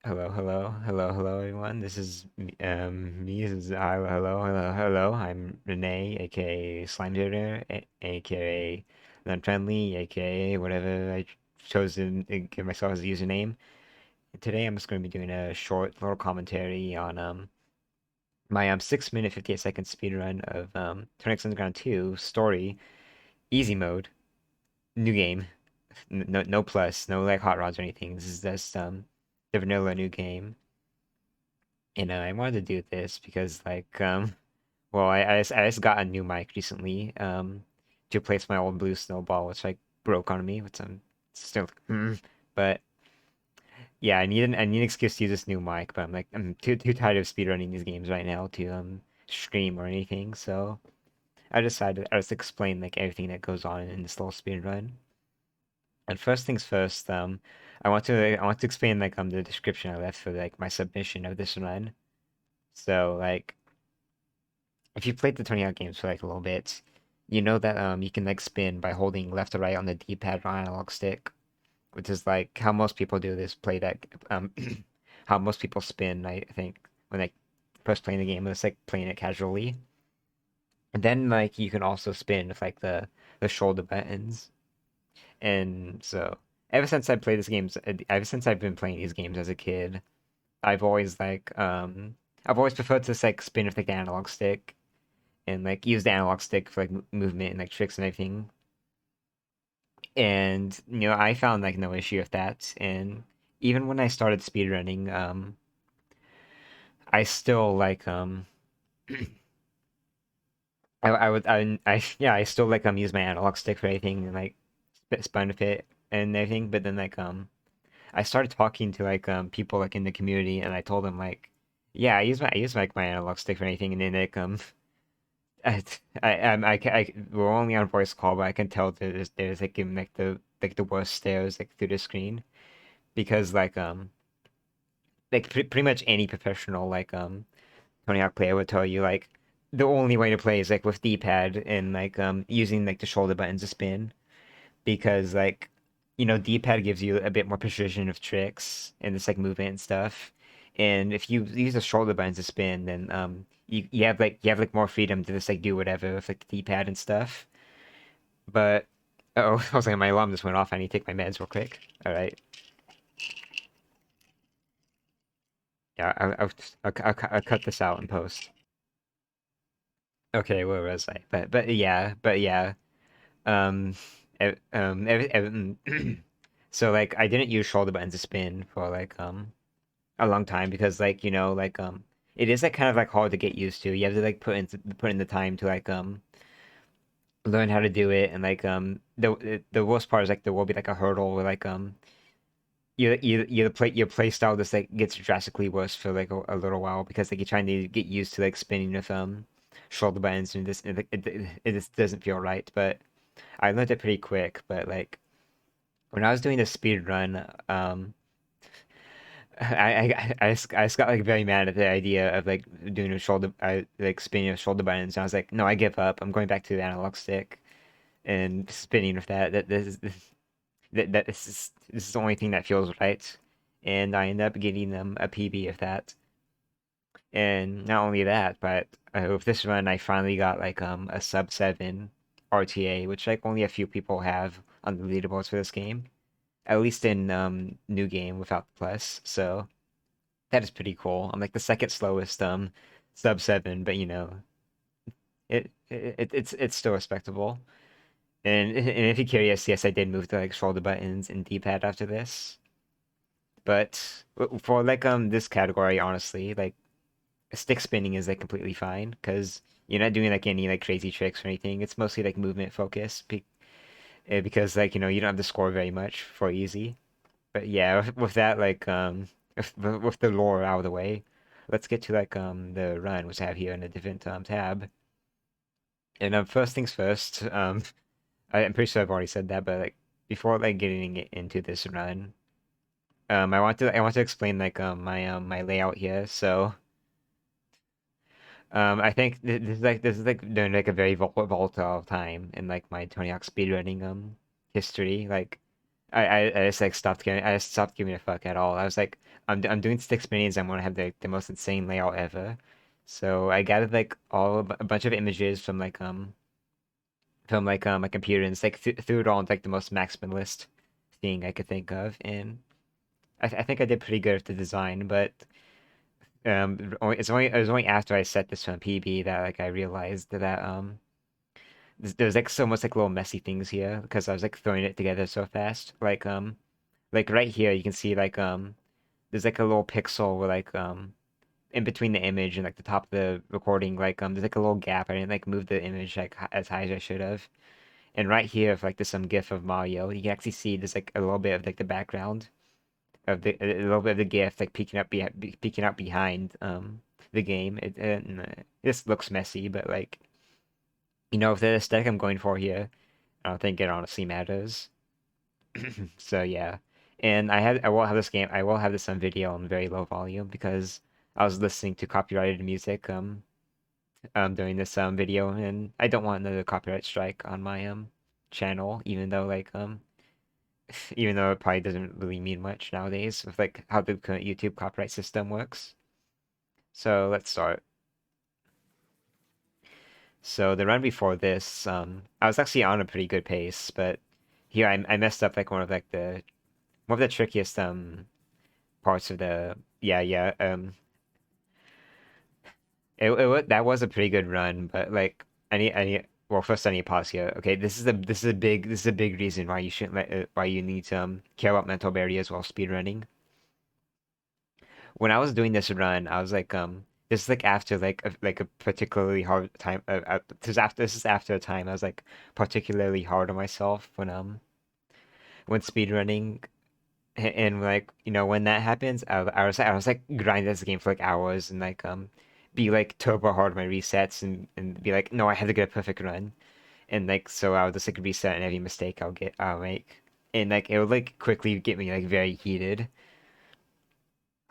Hello, everyone. This is me. This is hello. I'm Renee, aka Slime Tutor, aka Unfriendly, aka whatever I chose to give myself as a username. Today, I'm just going to be doing a short little commentary on my 6 minute 58-second speed run of Turnix Underground 2 story easy mode new game. No plus, no like hot rods or anything. This is just the vanilla new game. I wanted to do this because well, I just got a new mic recently, to replace my old blue snowball, which like broke on me, which I'm still, but yeah, I need an excuse to use this new mic, but I'm too tired of speedrunning these games right now to stream or anything, so I decided I just explain like everything that goes on in this little speedrun. And first things first, I want to explain like the description I left for like my submission of this run. So like if you played the Tony Hawk games for like a little bit, you know that you can like spin by holding left or right on the D-pad or analog stick, which is like how most people do this play that how most people spin, I think, when they first playing the game, it's like playing it casually. And then like you can also spin with like the shoulder buttons. And so ever since I've been playing these games as a kid, I've always I've always preferred to like spin with like the analog stick and like use the analog stick for like movement and like tricks and everything. And I found like no issue with that. And even when I started speedrunning, I still I would I yeah, I still use my analog stick for anything and like spun with it and everything. But then I started talking to people like in the community, and I told them like, yeah, I use like my analog stick for anything, and then I, we're only on voice call, but I can tell there's like giving like the worst stares like through the screen because pretty much any professional Tony Hawk player would tell you like the only way to play is like with D-pad and using like the shoulder buttons to spin because D-pad gives you a bit more precision of tricks and this like movement and stuff. And if you use the shoulder buttons to spin, then you have more freedom to just like do whatever with like the D-pad and stuff. But oh, I was like my alarm just went off. I need to take my meds real quick. All right. Yeah, I'll cut this out and post. Okay, where was I? But yeah. Um, so like I didn't use shoulder buttons to spin for a long time because it is like kind of like hard to get used to. You have to like put in the time to learn how to do it, and the worst part is like there will be like a hurdle where your play style just like gets drastically worse for like a little while because like you're trying to get used to like spinning with shoulder buttons, and it just doesn't feel right. But I learned it pretty quick. But like when I was doing the speed run, I just got like very mad at the idea of like doing a shoulder, like spinning with shoulder buttons. And I was like, no, I give up. I'm going back to the analog stick and spinning with that. This is the only thing that feels right. And I ended up getting them a PB of that. And not only that, but with this run, I finally got a sub 7 RTA, which like only a few people have on the leaderboards for this game. At least in new game without the plus. So that is pretty cool. I'm like the second slowest sub 7, but it's still respectable. And if you're curious, yes, I did move to like shoulder buttons and D-pad after this. But for this category, honestly, like stick spinning is like completely fine because you're not doing like any like crazy tricks or anything. It's mostly like movement focus because you don't have to score very much for easy. But yeah, with that with the lore out of the way, let's get to the run which I have here in a different tab. And first things first, I'm pretty sure I've already said that, but like before getting into this run, I want to explain my layout here. So I think this is during like a very volatile time in like my Tony Hawk speedrunning history. Like I just like I just stopped giving a fuck at all. I was like, I'm doing 6 minutes. I'm gonna have the most insane layout ever. So I gathered like a bunch of images from like my computer and it's like threw it all into like the most maximalist thing I could think of, and I think I did pretty good at the design, but it was only after I set this on PB that like I realized that there's like so much like little messy things here because I was like throwing it together so fast. Like right here you can see like there's like a little pixel where like in between the image and like the top of the recording like there's like a little gap. I didn't like move the image like as high as I should have. And right here, if like there's some GIF of Mario, you can actually see there's like a little bit of like the background of a little bit of the GIF like peeking out behind the game. This looks messy, but like if the aesthetic I'm going for here, I don't think it honestly matters. So yeah, and I will have this game. I will have this on video on very low volume because I was listening to copyrighted music during this video, and I don't want another copyright strike on my channel, even though even though it probably doesn't really mean much nowadays with like how the current YouTube copyright system works. So let's start. So the run before this, I was actually on a pretty good pace, but here I messed up like one of the trickiest parts of the yeah that was a pretty good run, but like I need well first I need to pause here. Okay, this is a big reason why you shouldn't why you need to care about mental barriers while speedrunning. When I was doing this run, I was like, this is like after like a particularly hard time. This is after a time I was like particularly hard on myself when speedrunning, and like when that happens, I was like grinding this game for like hours and like be like turbo hard on my resets and be like, no, I have to get a perfect run, and like so I would just like reset and every mistake I'll make, and like it would like quickly get me like very heated.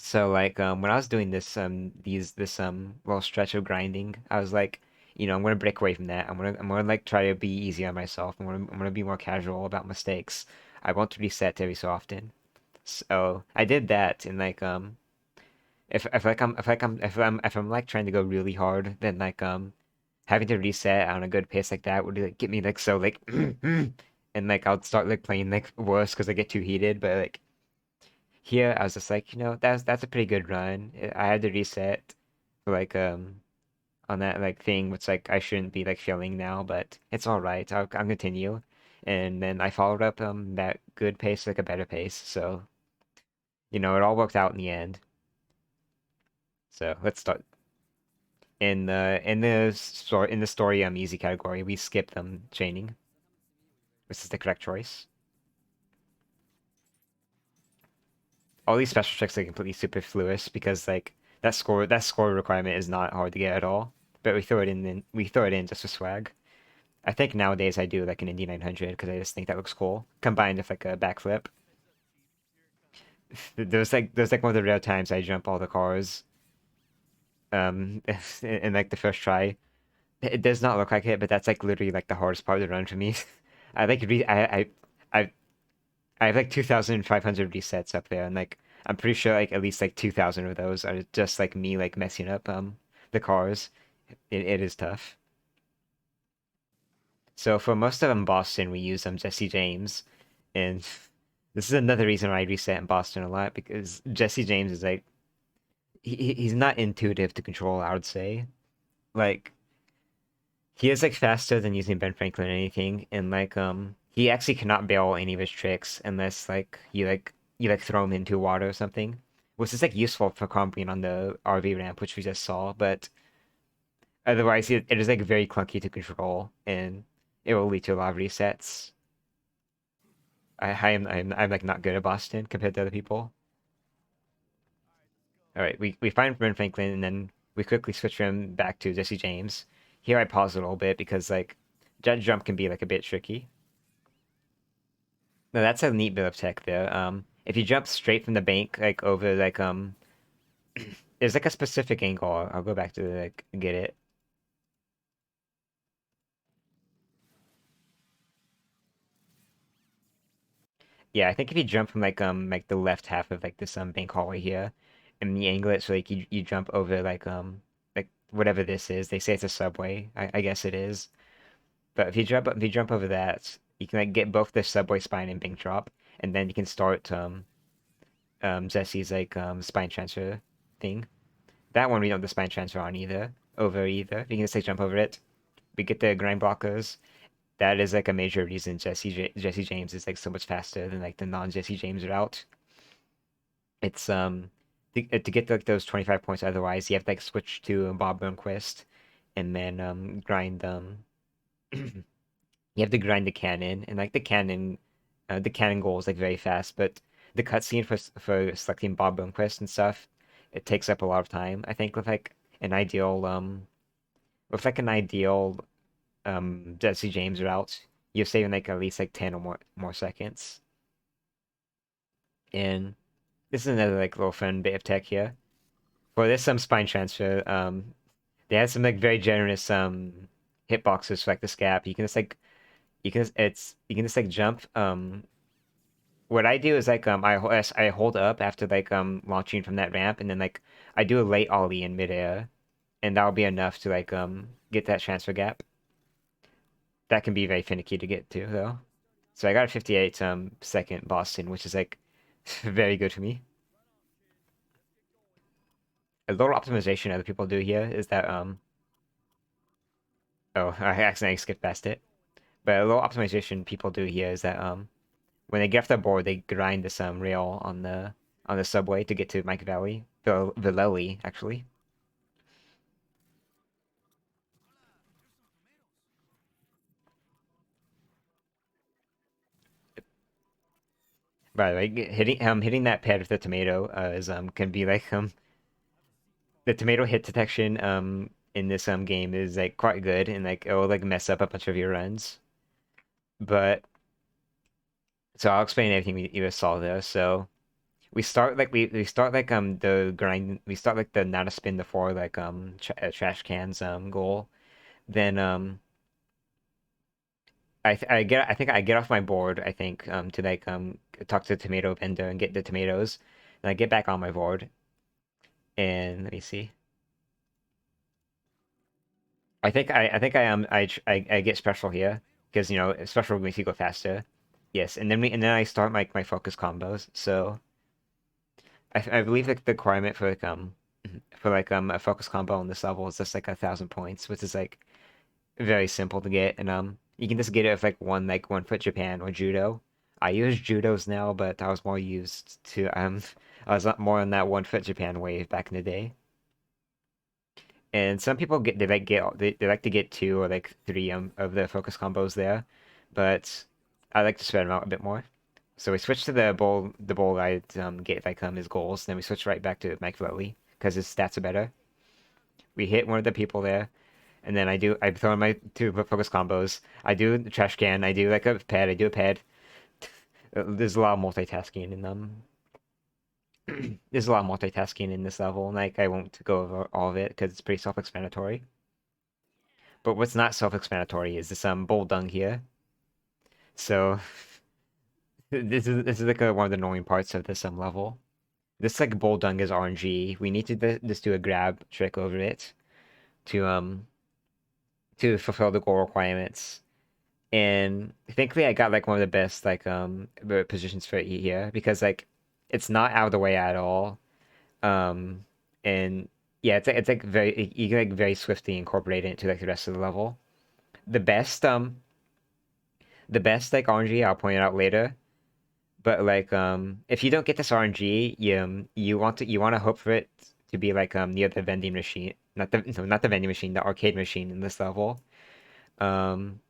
So like when I was doing this little stretch of grinding, I was like, I'm gonna break away from that. I'm gonna like try to be easy on myself. I'm gonna be more casual about mistakes. I want to reset every so often. So I did that, and like if I'm like trying to go really hard, then like having to reset on a good pace like that would like get me like so like and like I'll start like playing like worse because I get too heated. But like here, I was just like, that's a pretty good run. I had to reset like on that like thing, which like I shouldn't be like feeling now, but it's all right. I'll continue. And then I followed up that good pace like a better pace. So, it all worked out in the end. So let's start. In the story easy category, we skipped chaining. This is the correct choice. All these special tricks are completely superfluous because like that score requirement is not hard to get at all. But we throw it in just for swag. I think nowadays I do like an Indy 900 because I just think that looks cool combined with like a backflip. There's like one of the rare times I jump all the cars in like the first try. It does not look like it, but that's like literally like the hardest part of the run for me. I like re I I have like 2,500 resets up there, and like I'm pretty sure like at least like 2,000 of those are just like me like messing up the cars. It is tough. So for most of them Boston, we use Jesse James, and this is another reason why I reset in Boston a lot because Jesse James is like he's not intuitive to control, I would say. Like he is like faster than using Ben Franklin or anything, and like he actually cannot bail any of his tricks unless like you throw him into water or something, which is like useful for comping on the RV ramp, which we just saw, but otherwise it is like very clunky to control and it will lead to a lot of resets. I'm like not good at Boston compared to other people. All right, we find Ben Franklin and then we quickly switch him back to Jesse James. Here I pause a little bit because like jet jump can be like a bit tricky. No, that's a neat bit of tech there. If you jump straight from the bank, like over, like there's like a specific angle. I'll go back to like get it. Yeah, I think if you jump from like the left half of like this bank hallway here, and you angle it so like you jump over like whatever this is. They say it's a subway. I guess it is. But if you jump over that, you can like get both the subway spine and bank drop, and then you can start Jesse's like spine transfer thing. That one we don't have the spine transfer on either. You can just like jump over it. We get the grind blockers. That is like a major reason Jesse James is like so much faster than like the non Jesse James route. It's to get like those 25 points. Otherwise, you have to like switch to Bob Burnquist and then grind you have to grind the cannon and like the cannon goal is like very fast, but the cutscene for selecting Bob Burnquist and stuff, it takes up a lot of time. I think an ideal an ideal Jesse James route, you're saving like at least like 10 or more seconds. And this is another like little fun bit of tech here. For this spine transfer, they had some like very generous hitboxes for like the scap. You can just like you can just like jump. What I do is like I hold up after like launching from that ramp, and then like I do a late ollie in midair, and that'll be enough to like get that transfer gap. That can be very finicky to get to though. So I got a 58 second Boston, which is like very good for me. A little optimization other people do here is that oh, I accidentally skipped past it. But a little optimization people do here is that when they get off the board, they grind this rail on the subway to get to Mike Valley, Villeli actually. By the way, hitting that pad with the tomato is can be like the tomato hit detection in this game is like quite good, and like it will like mess up a bunch of your runs. But so I'll explain everything you just saw there. So we start like the grind we start like the not to spin the four like trash cans goal. Then I think I get off my board I think to like talk to the tomato vendor and get the tomatoes. And I get back on my board and let me see. I think I get special here because you know special makes you go faster. Yes, and then I start my focus combos. So I believe like the requirement for like a focus combo on this level is just like 1,000 points, which is like very simple to get, and you can just get it with like 1 foot Japan or judo. I use judos now, but I was more used to I was more on that 1 foot Japan wave back in the day. And some people they like to get two or like three of the focus combos there, but I like to spread them out a bit more. So we switch to the bowl guy get like his goals, then we switch right back to Mike Valley because his stats are better. We hit one of the people there, and then I throw in my two focus combos. I do the trash can. I do like a pad. I do a pad. There's a lot of multitasking in them. There's a lot of multitasking in this level, and like I won't go over all of it because it's pretty self-explanatory. But what's not self-explanatory is this bull dung here. So this is like one of the annoying parts of this level. This like bull dung is RNG. We need to just do a grab trick over it to fulfill the goal requirements. And thankfully, I got like one of the best like positions for it here because like it's not out of the way at all. Um, and yeah, it's like very you can like very swiftly incorporate it into like the rest of the level. The best the best like RNG I'll point it out later. But like if you don't get this RNG, you want to hope for it to be like near the vending machine, not the no, not the vending machine, the arcade machine in this level. Um,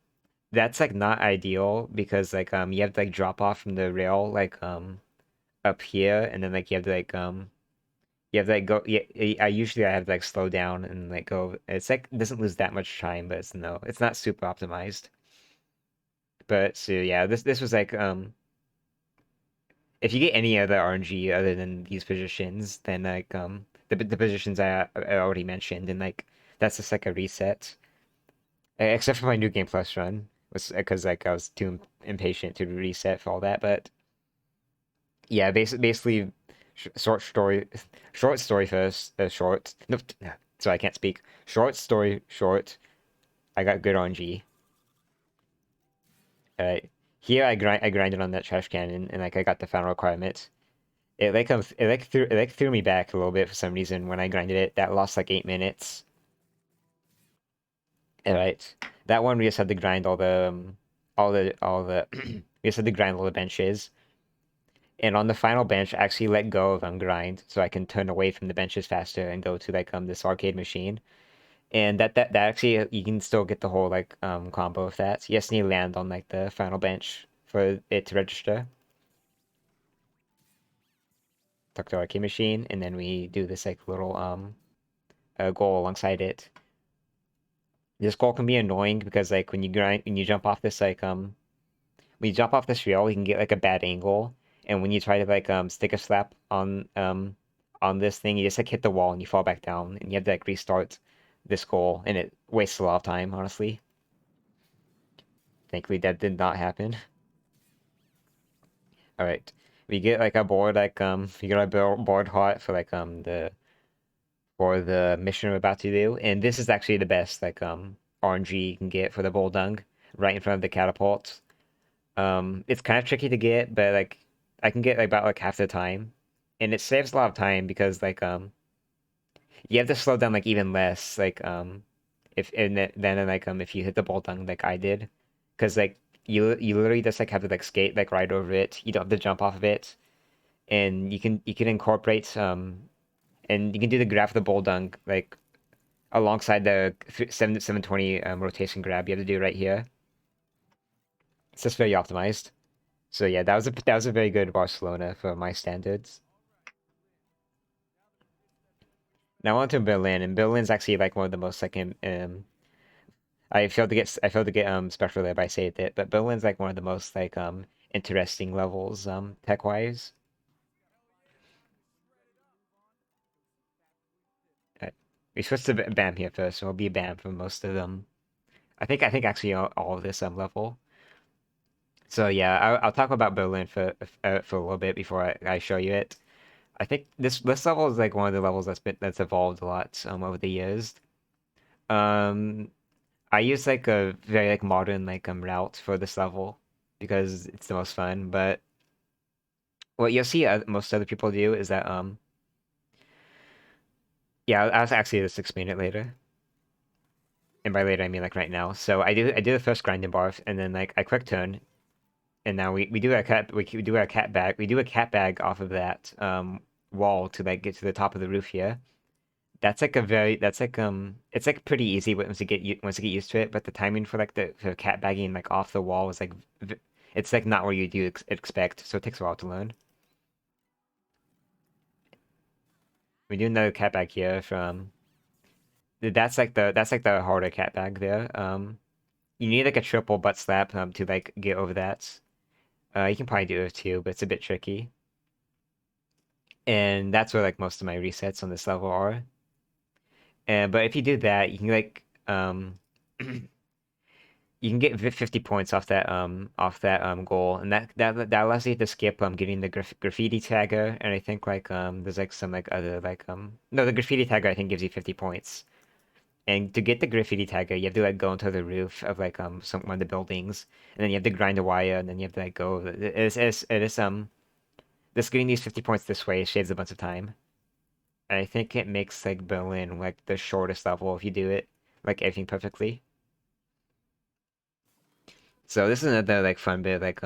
that's like not ideal because like you have to like drop off from the rail like up here and then like you have to like go yeah I have to like slow down and like go it's like it doesn't lose that much time but it's no it's not super optimized but so yeah this was like if you get any other RNG other than these positions then like the positions I already mentioned and like that's just like a reset. Except for my new game plus run was because like I was too impatient to reset for all that but Yeah, basically, short story, short story first. Short. No, so I can't speak. Short story short. I got good on G. Uh, Here I grinded on that trash can and like I got the final requirement. It like threw me back a little bit for some reason when I grinded it. That lost like 8 minutes. Alright. That one we just had to grind all the we just had to grind all the benches. And on the final bench, I actually let go of grind so I can turn away from the benches faster and go to like this arcade machine. And that actually you can still get the whole like combo of that. You just need to land on like the final bench for it to register. Talk to arcade machine, and then we do this like little goal alongside it. This goal can be annoying because like when you jump off this when you jump off this rail, you can get like a bad angle, and when you try to like stick a slap on this thing, you just like hit the wall and you fall back down, and you have to like restart this goal, and it wastes a lot of time, honestly. Thankfully, that did not happen. All right, we get like a board we get our board hot for like for the mission we're about to do, and this is actually the best like RNG you can get for the bull dung right in front of the catapult. It's kind of tricky to get, but like I can get like about like half the time, and it saves a lot of time because like you have to slow down like even less like if and then like if you hit the ball down like I did, because like you literally just like have to like skate like right over it. You don't have to jump off of it, and you can incorporate and you can do the grab of the bull dung like alongside the 720 rotation grab you have to do right here. It's just very optimized. So yeah, that was a very good Barcelona for my standards. Now on to Berlin, and Berlin's actually like one of the most like I failed to get special there by saying it, but Berlin's like one of the most like interesting levels tech wise. We switched to BAM here first, so we'll be BAM for most of them. I think actually all of this level. So yeah, I'll talk about Berlin for a little bit before I show you it. I think this level is like one of the levels that's evolved a lot over the years. Um, I use like a very like modern like route for this level because it's the most fun. But what you'll see most other people do is that yeah, I'll actually just explain it later. And by later I mean like right now. So I do the first grinding bar and then like I quick turn and now we do we do our cat bag we do a cat bag off of that wall to like get to the top of the roof here. That's like it's like pretty easy once you get used to it, but the timing for like the cat bagging like off the wall is like it's like not where you do expect, so it takes a while to learn. We do another cat bag here from that's like the harder cat bag there. You need like a triple butt slap to like get over that. You can probably do it too, but it's a bit tricky. And that's where like most of my resets on this level are. And but if you do that, you can like you can get 50 points off that goal, and that allows you to skip getting the graffiti tagger, and I think like there's like some like other like no, the graffiti tagger I think gives you 50 points. And to get the graffiti tagger, you have to like go into the roof of like some one of the buildings, and then you have to grind a wire, and then you have to like go. It is just getting these 50 points this way saves a bunch of time. And I think it makes like Berlin like the shortest level if you do it like everything perfectly. So this is another like fun bit of like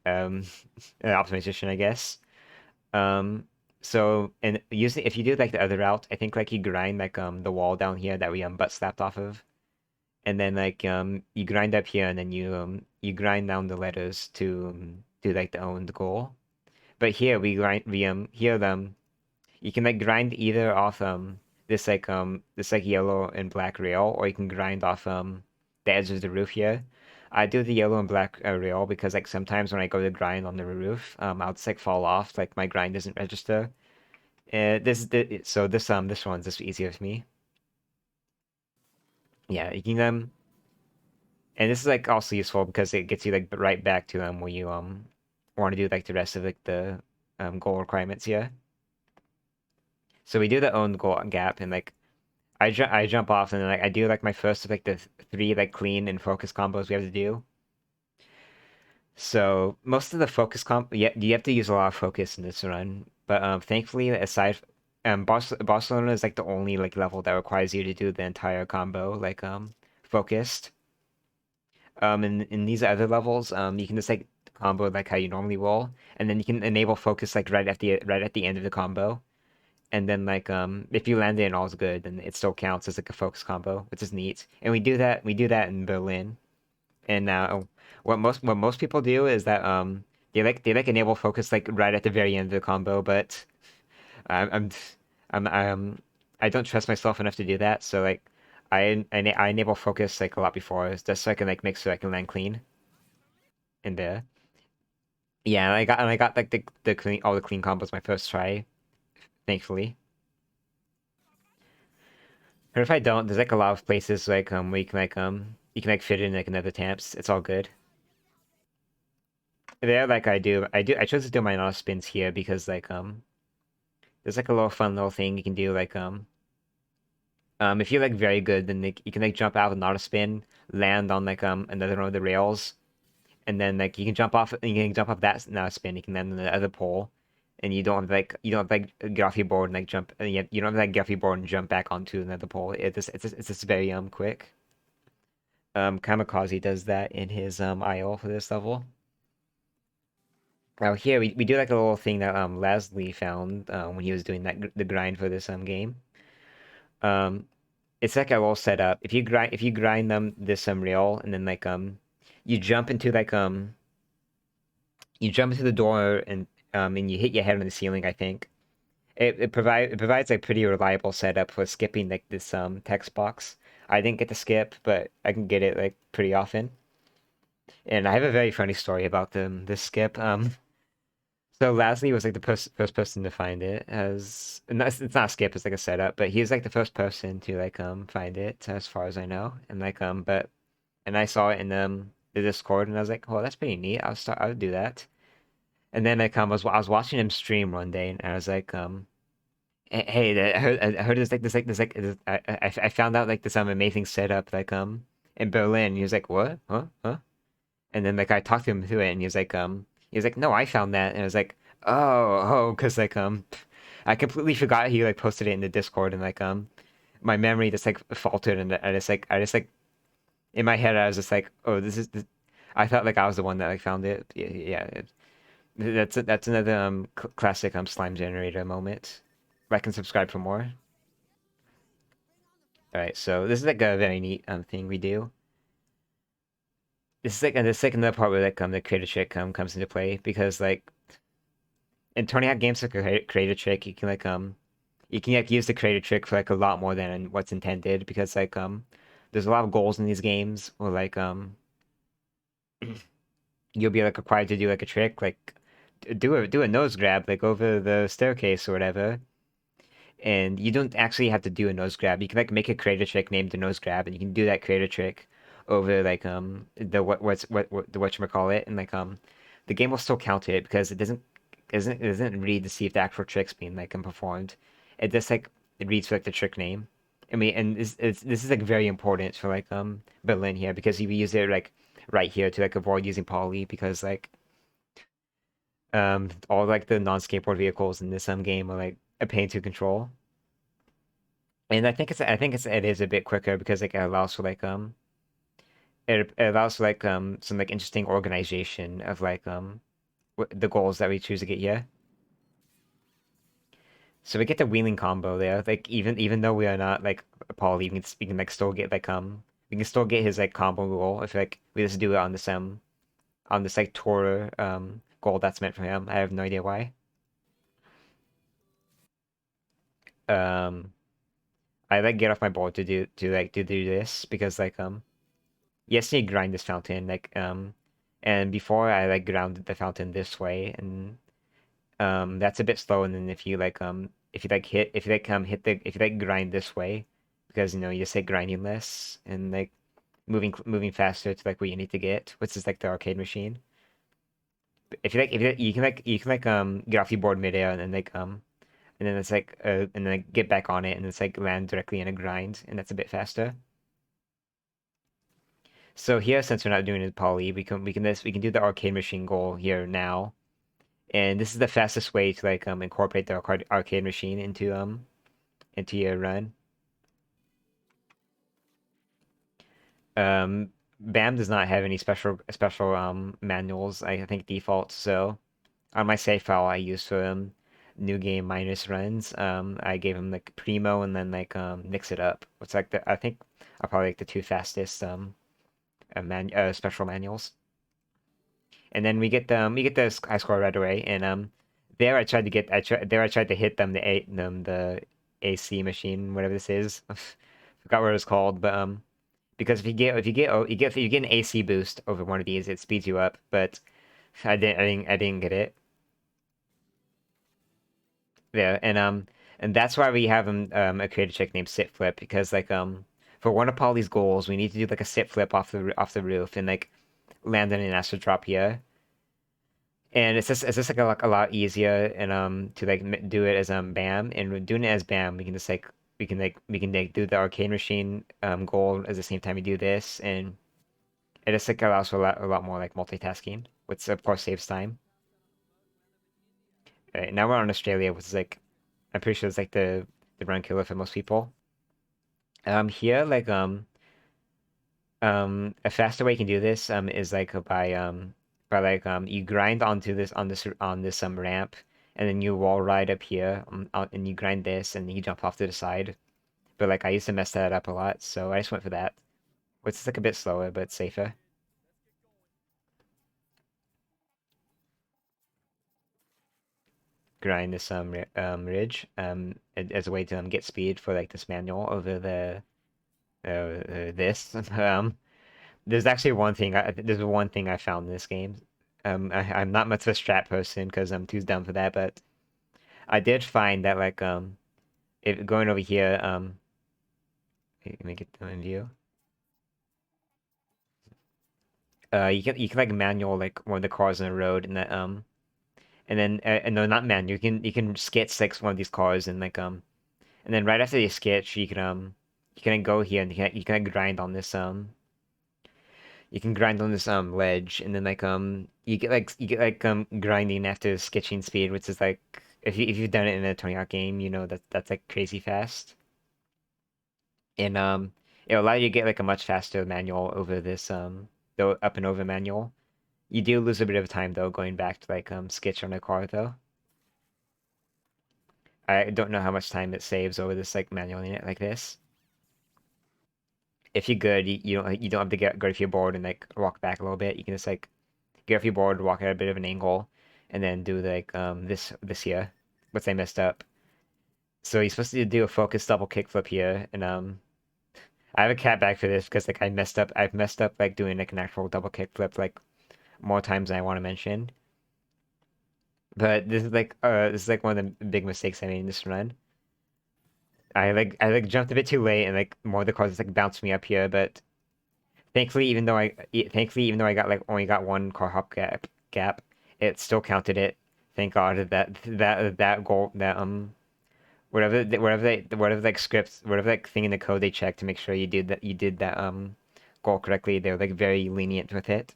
an optimization, I guess. Um, so and using if you do like the other route, I think like you grind like the wall down here that we butt slapped off of, and then like you grind up here, and then you grind down the letters to do like the owned goal. But here we here you can like grind either off this like yellow and black rail, or you can grind off the edge of the roof here. I do the yellow and black rail because like sometimes when I go to grind on the roof, I'll just like fall off, like my grind doesn't register. This one's just easier for me. Yeah, you can and this is like also useful because it gets you like right back to where you want to do like the rest of like the goal requirements here. So we do the own goal gap and like I jump off and then like I do like my first of like the three like clean and focus combos we have to do. So most of the focus yeah, you have to use a lot of focus in this run. But thankfully aside Barcelona is like the only like level that requires you to do the entire combo like focused. In these other levels, you can just like combo like how you normally roll, and then you can enable focus like right at the end of the combo. And then like if you land it and all's good, then it still counts as like a focus combo, which is neat. And we do that in Berlin. And now what most people do is that they like enable focus like right at the very end of the combo, but I'm I'm I don't trust myself enough to do that. So like I enable focus like a lot before, just so I can like make sure I can land clean in there. Yeah, and I got like the clean all the clean combos my first try, thankfully. Or if I don't, there's like a lot of places like where you can like fit in like another tamps. It's all good. There like I chose to do my auto spins here because like there's like a little fun little thing you can do like if you're like very good then like, you can like jump out with an auto spin, land on like another one of the rails, and then like you can jump off that now spin, you can land on the other pole, and you don't have, like get off your board and like jump and you don't have to like get off your board and jump back onto another pole. It's just very quick. Kamikaze does that in his IO for this level. Now here we do like a little thing that Leslie found when he was doing the grind for this game. Um it's like a little setup. If you grind them this rail and then like you jump into like you jump into the door and you hit your head on the ceiling, I think. It provides a pretty reliable setup for skipping like this text box. I didn't get to skip, but I can get it like pretty often. And I have a very funny story about this skip. So Lasley was like the first person to find it as and it's not a skip, it's like a setup, but he was like the first person to like find it as far as I know. And like but and I saw it in the Discord and I was like, oh, that's pretty neat. I'll do that. And then like I was watching him stream one day and I was like hey, I heard I found out like this amazing setup like in Berlin. He was like, what? Huh? And then like I talked to him through it, and he was like, no, I found that, and I was like, because like I completely forgot he like posted it in the Discord, and like my memory just like faltered, and I just like in my head I was just like, oh, I thought like I was the one that like found it. That's another classic slime generator moment. Like and subscribe for more. All right, so this is like a very neat thing we do. This is like and the second part where like the creator trick comes into play because like in Tony Hawk games like a creator trick you can like use the creator trick for like a lot more than what's intended because like there's a lot of goals in these games where like you'll be like required to do like a trick like do a nose grab like over the staircase or whatever, and you don't actually have to do a nose grab. You can like make a creator trick named the nose grab, and you can do that creator trick over like the what the whatchamacallit, and like the game will still count it because it doesn't read to see if the actual trick's being like performed. It just like it reads for like the trick name. I mean, and this is like very important for like Berlin here because you use it like right here to like avoid using poly because like all like the non-skateboard vehicles in this game are like a pain to control. And it is a bit quicker because like it allows for like it allows for like some like interesting organization of like the goals that we choose to get here. So we get the wheeling combo there. Like even though we are not like poly, we can like still get like we can still get his like combo roll if like we just do it on this like tour goal that's meant for him. I have no idea why. Um I like get off my board to do this because like yes, you grind this fountain like and before I like grounded the fountain this way and that's a bit slow and then if you like hit the if you like grind this way because you know you just say grinding less and like moving faster to like where you need to get, which is like the arcade machine. you can get off your board midair and then and then it's like and then like, get back on it and it's like land directly in a grind and that's a bit faster. So here, since we're not doing it poly, we can do the arcade machine goal here now, and this is the fastest way to like incorporate the arcade machine into your run. BAM does not have any special manuals. I think default. So on my save file I used for new game minus runs, I gave him like primo and then like mix it up. It's like the I think are probably like the two fastest special manuals. And then we get the high score right away. And there I tried to hit the AC machine, whatever this is. Forgot what it was called, but because if you get an AC boost over one of these, it speeds you up. But I didn't get it. Yeah, and that's why we have a creative trick named sit flip because like for one of Polly's goals, we need to do like a sit flip off the roof and like land on an astral drop here. And it's just like a lot easier and to like do it as BAM, and when doing it as BAM we can just like we can like do the arcade machine goal at the same time we do this, and it just like allows for a lot more like multitasking, which of course saves time. Now we're on Australia, which is like I'm pretty sure it's like the run killer for most people. Here like a faster way you can do this is like by like you grind onto this on this ramp, and then you wall ride up here and you grind this and you jump off to the side. But like I used to mess that up a lot, so I just went for that. Which is like a bit slower but safer. Grind this ridge as a way to get speed for like this manual over the this. There's one thing I found in this game. I'm not much of a strat person because I'm too dumb for that, but I did find that like if going over here let me get them in view. You can like manual like one of the cars on the road and that and then and no, not manual. You can sketch like one of these cars and like and then right after you sketch you can go here and you can like, grind on this you can grind on this ledge, and then like you get like grinding after sketching speed, which is like if you've done it in a 20 hour game, you know that's like crazy fast. And it'll allow you to get like a much faster manual over this the up and over manual. You do lose a bit of time though going back to like sketch on a car though. I don't know how much time it saves over this like manually it like this. If you're good, you don't have to go to your board and like walk back a little bit. You can just like get off your board, walk at a bit of an angle, and then do like this here, which I messed up. So you're supposed to do a focus double kickflip here, and I have a cat back for this because like I messed up. I've messed up like doing like an actual double kickflip like more times than I want to mention. But this is like one of the big mistakes I made in this run. I like jumped a bit too late and like more of the cars like bounced me up here, but thankfully even though I got like only got one car hop gap, it still counted it. Thank God that goal that whatever like scripts whatever like thing in the code they checked to make sure you did that goal correctly. They're like very lenient with it.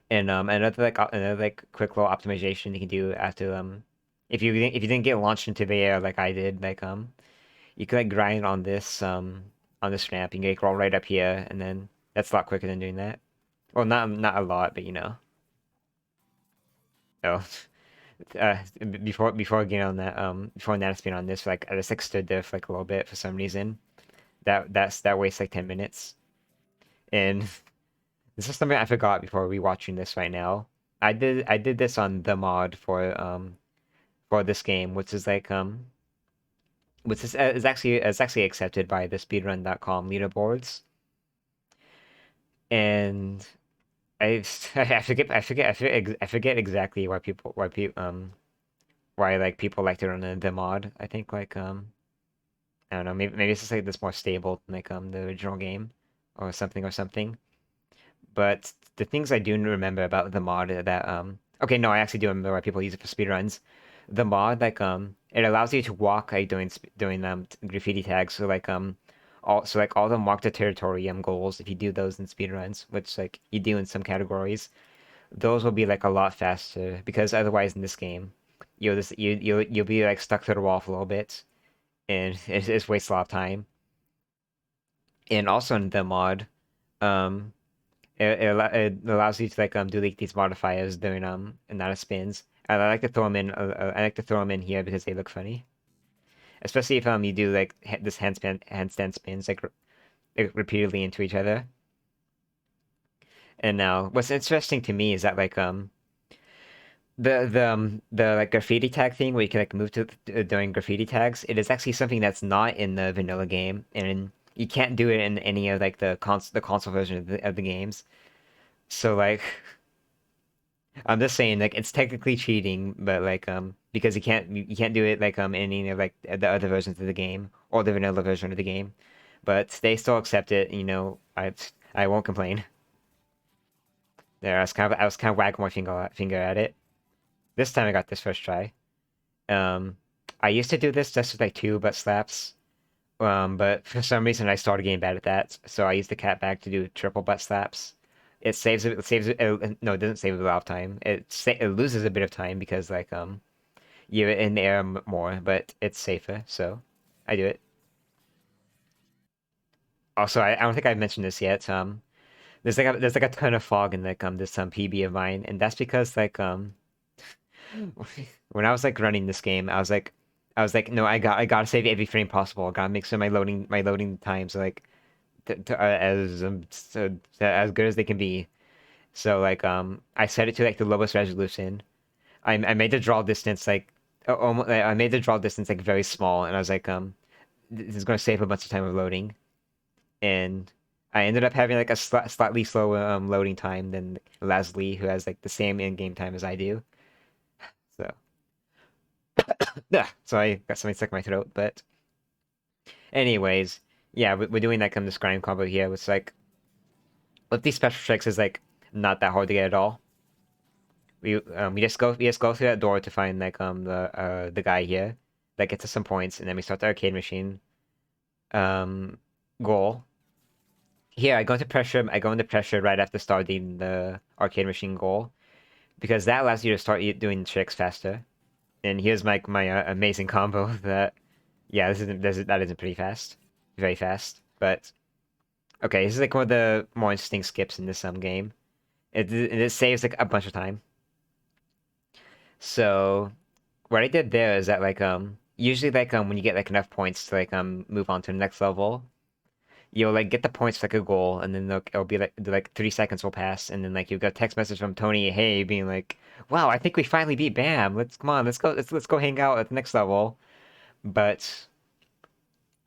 And another like quick little optimization you can do after if you didn't get launched into the air like I did, like you can like grind on this ramp. You can like roll right up here, and then that's a lot quicker than doing that. Well, not a lot, but you know. Oh, before getting on that before Nana spin on this, like I just like stood there for like a little bit for some reason. That wastes like 10 minutes, and this is something I forgot before rewatching this right now. I did this on the mod for this game, which is like which is actually accepted by the speedrun.com leaderboards, and I I forget exactly why like people like to run the mod. I think like I don't know, maybe it's just like this more stable than like the original game or something or something. But the things I do remember about the mod that okay, no, I actually do remember why people use it for speedruns. The mod it allows you to walk like doing graffiti tags. So all the mark the territory goals, if you do those in speedruns, which like you do in some categories, those will be like a lot faster because otherwise in this game you'll be like stuck to the wall for a little bit and it's waste a lot of time. And also in the mod, um it allows you to do like these modifiers during a lot of spins. And I like to throw them in. I like to throw them in here because they look funny, especially if you do like this handstand spins like repeatedly into each other. And now what's interesting to me is that the like graffiti tag thing where you can like move to during graffiti tags, it is actually something that's not in the vanilla game, and you can't do it in any of like the console version of the games. So like I'm just saying, like it's technically cheating, but because you can't do it in any of like the other versions of the game or the vanilla version of the game, but they still accept it. I won't complain. There, I was kind of wagging my finger at it. This time I got this first try. Um, I used to do this just with like two butt slaps. But for some reason I started getting bad at that, so I used the cat bag to do triple butt slaps. No, it doesn't save a lot of time. It loses a bit of time because you're in the air more, but it's safer, so I do it. Also, I don't think I mentioned this yet. There's like a ton of fog in this PB of mine, and that's because when I was like running this game, I was like, no, I gotta save every frame possible. I gotta make sure my loading times like as good as they can be. So I set it to like the lowest resolution. I made the draw distance I made the draw distance like very small, and I was like this is gonna save a bunch of time of loading, and I ended up having like a slightly slower loading time than Leslie, who has like the same in-game time as I do. So yeah, so I got something stuck in my throat. But anyways, yeah, we're doing this grind combo here, which with these special tricks is like not that hard to get at all. We just go through that door to find the guy here that gets us some points, and then we start the arcade machine um goal. Here I go into pressure right after starting the arcade machine goal because that allows you to start doing tricks faster. And here's my amazing combo that yeah, that isn't pretty fast, very fast. But okay, this is like one of the more interesting skips in this game. It saves like a bunch of time. So what I did there is that usually when you get like enough points to move on to the next level, you'll like get the points for like a goal, and then it'll be like 3 seconds will pass, and then like you'll get a text message from Tony, hey, being like, wow, I think we finally beat Bam. Come on, let's go hang out at the next level. But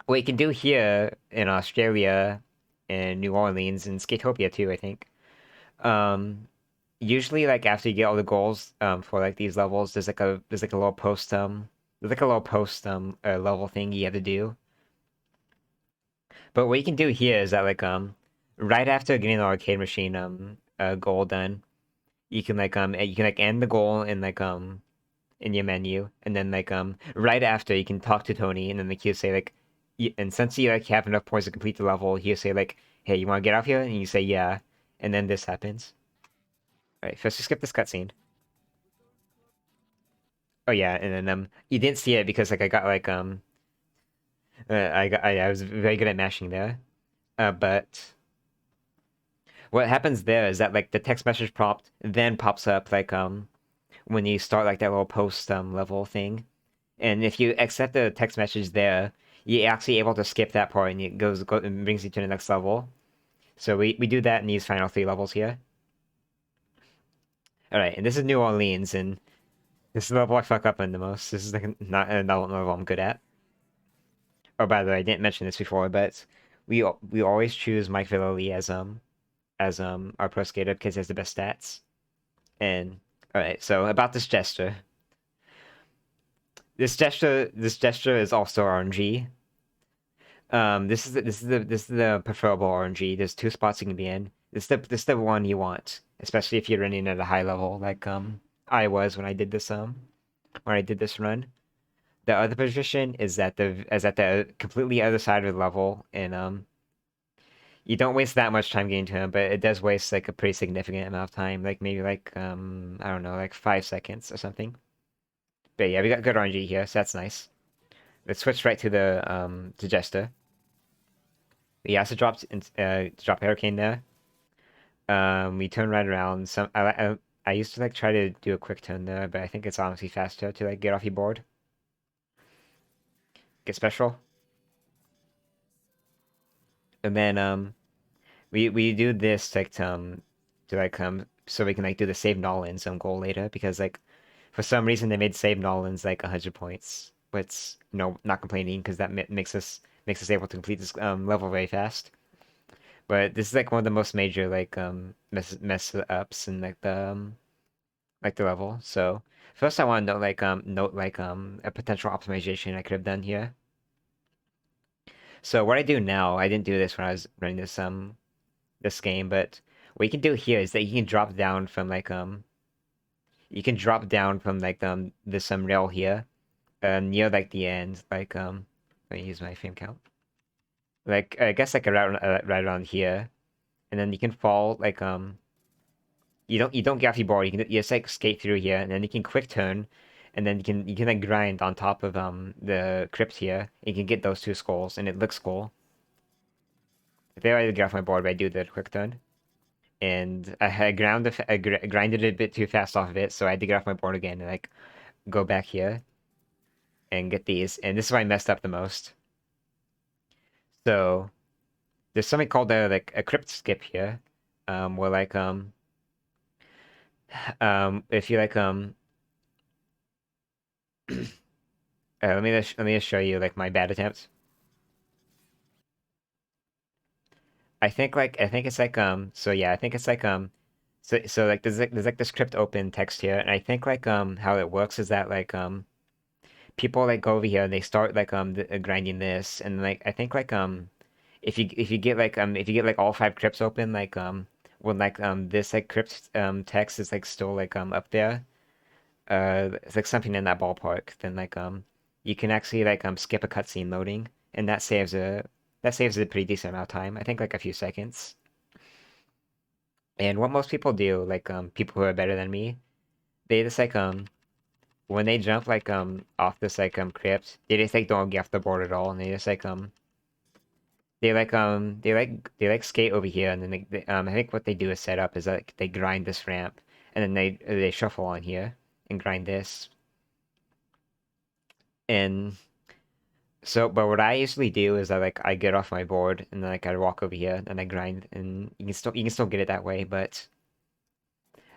what you can do here in Australia and New Orleans and Skatopia too, I think. Um, Usually after you get all the goals for like these levels, there's like a little post level thing you have to do. But what you can do here is that right after getting the arcade machine goal done, you can end the goal in your menu, and then right after you can talk to Tony, and then he'll say and since you like have enough points to complete the level, he'll say hey, you want to get off here? And you say yeah, and then this happens. All right, first you skip this cutscene. Oh yeah, and then you didn't see it because I got I was very good at mashing there. But what happens there is that the text message prompt then pops up when you start that little post level thing. And if you accept the text message there, you're actually able to skip that part and it and brings you to the next level. So we do that in these final three levels here. All right, and this is New Orleans, and this is the level I fuck up in the most. This is not a level I'm good at. Oh, by the way, I didn't mention this before, but we always choose Mike Vallely as our pro skater because he has the best stats. And all right, so about this gesture. This gesture is also RNG. This is the preferable RNG. There's two spots you can be in. This is the one you want, especially if you're running at a high level, like I was when I did this run. The other position is at the completely other side of the level, and you don't waste that much time getting to him, but it does waste like a pretty significant amount of time, like maybe like I don't know, like 5 seconds or something. But yeah, we got good RNG here, so that's nice. Let's switch right to the to Jester. He also drop Hurricane there. We turn right around. I used to like try to do a quick turn there, but I think it's honestly faster to like get off your board, get special, and then we do this like to like so we can like do the save Nolans goal later because like for some reason they made save Nolans like 100 points, but not complaining because that makes us able to complete this level very fast. But this is like one of the most major like mess ups in like the level. So first I want to note like a potential optimization I could have done here. So what I do now, I didn't do this when I was running this game, but what you can do here is that you can drop down from like you can drop down from like this rail here near like the end like let me use my frame count. Like I guess like around right around here, and then you can fall like you don't get off your board. You just like skate through here, and then you can quick turn, and then you can like grind on top of the crypt here. You can get those two skulls, and it looks cool. If I already get off my board, but I do the quick turn, and I had grinded it a bit too fast off of it, so I had to get off my board again and like go back here and get these. And this is why I messed up the most. So there's something called like a crypt skip here, where like if you like let me just show you like my bad attempts. I think it's like so yeah, I think it's like so like there's like this crypt open text here, and I think like how it works is that like people like go over here and they start like grinding this, and like I think like if you get like if you get like all five crypts open like when like this like crypt text is like still like up there, it's like something in that ballpark, then like you can actually like skip a cutscene loading, and that saves a pretty decent amount of time. I think like a few seconds. And what most people do, like people who are better than me, they just like when they jump like off this like crypt, they just like don't get off the board at all, and they just like they like skate over here, and then I think what they do is set up is like they grind this ramp, and then they shuffle on here and grind this. And so, but what I usually do is I get off my board and then like I walk over here and I grind, and you can still get it that way, but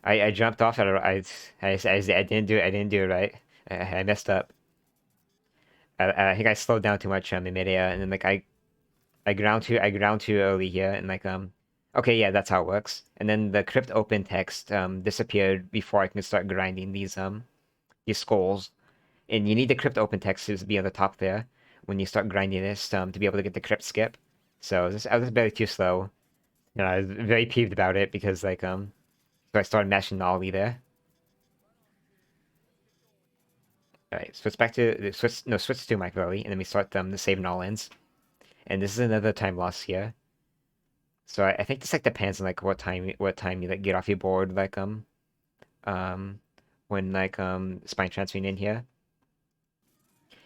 I jumped off and I didn't do it. I didn't do it right. I messed up. I think I slowed down too much in midair, and then like I ground too early here, and like okay, yeah, that's how it works. And then the crypt open text disappeared before I can start grinding these skulls. And you need the crypt open text to be on the top there when you start grinding this to be able to get the crypt skip. So I was barely too slow, and I was very peeved about it because like so I started mashing Ollie there. All right, switch to Machiavelli, and then we start the save Nolans. And this is another time loss here. So I think this like depends on like what time you like get off your board um when like spine transferring in here.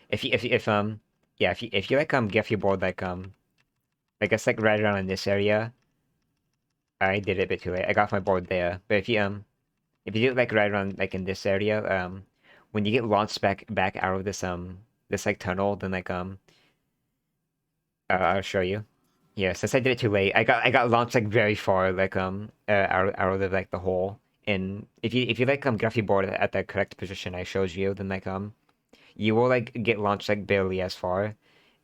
If yeah if you like get off your board I guess like right around in this area, I did it a bit too late. I got off my board there. But if you do it like right around like in this area, when you get launched back out of this like tunnel, then like I'll show you. Yeah, since I did it too late, I got launched like very far, like out of like the hole. And if you like get off your board at the correct position I showed you, then like you will like get launched like barely as far,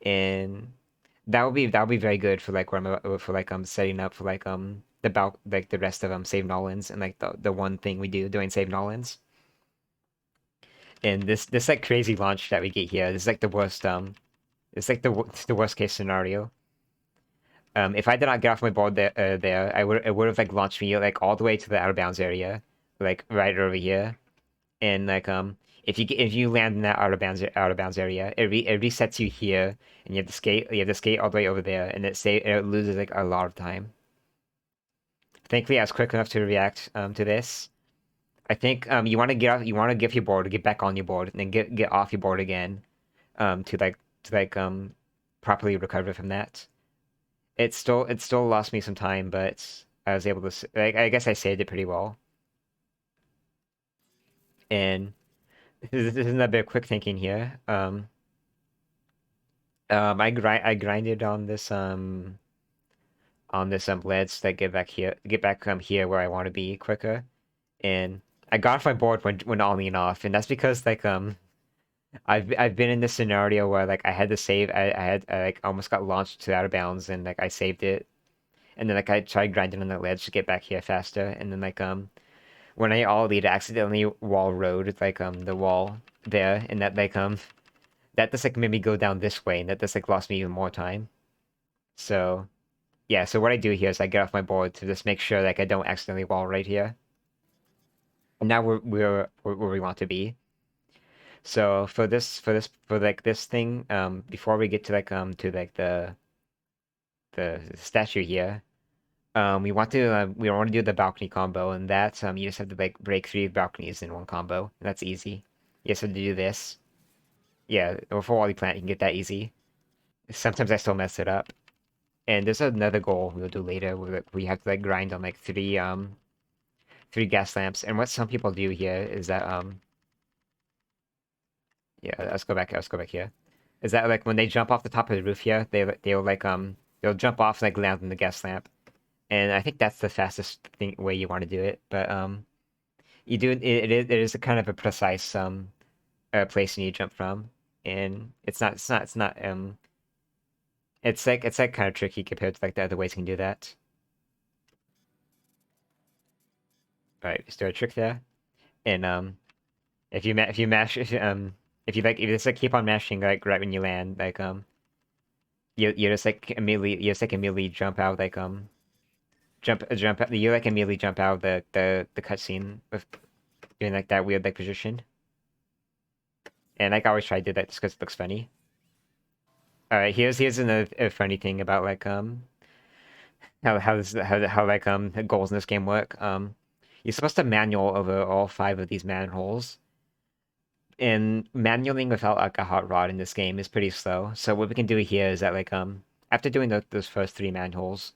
and that would be very good for like where for like setting up for like like the rest of Save Nolans and like the one thing we do during Save Nolans. And this like crazy launch that we get here, this is like the worst it's like the worst case scenario. If I did not get off my board there, it would have like launched me like all the way to the out of bounds area, like right over here. And like if you land in that out of bounds area, it resets you here, and you have to skate all the way over there, and it loses like a lot of time. Thankfully, I was quick enough to react to this. I think you want to give your board, get back on your board, and then get off your board again to like properly recover from that. It still lost me some time, but I was able to like I guess I saved it pretty well. And this is a bit of quick thinking here. I grinded on this ledge that get back here where I want to be quicker, and I got off my board when on off, and that's because like I've been in this scenario where like I had to save I like almost got launched to out of bounds, and like I saved it, and then like I tried grinding on that ledge to get back here faster, and then like when I all lead accidentally wall road like the wall there, and that just like made me go down this way, and that just like lost me even more time. So yeah, so what I do here is I get off my board to just make sure like I don't accidentally wall right here. And now we're where we want to be. So for like this thing, before we get to like the statue here, we want to do the balcony combo, and that's you just have to like break 3 balconies in one combo. And that's easy. You just have to do this. Yeah, or for Wally Plant, you can get that easy. Sometimes I still mess it up. And there's another goal we'll do later where like, we have to like grind on like 3 gas lamps. And what some people do here is that yeah, let's go back here. Is that like when they jump off the top of the roof here, they'll jump off and like land on the gas lamp. And I think that's the fastest way you want to do it. But you do it is a kind of a precise place you need to jump from. And it's not it's like kind of tricky compared to like the other ways you can do that. All right, just do a trick there. And if you mash if you just like keep on mashing like right when you land, like you just like immediately jump out like jump out, you like immediately jump out of the cutscene with doing like that weird like position. And like I always try to do that just because it looks funny. All right, here's another funny thing about like how like the goals in this game work. You're supposed to manual over all 5 of these manholes, and manualing without like a hot rod in this game is pretty slow. So what we can do here is that like after doing those first 3 manholes,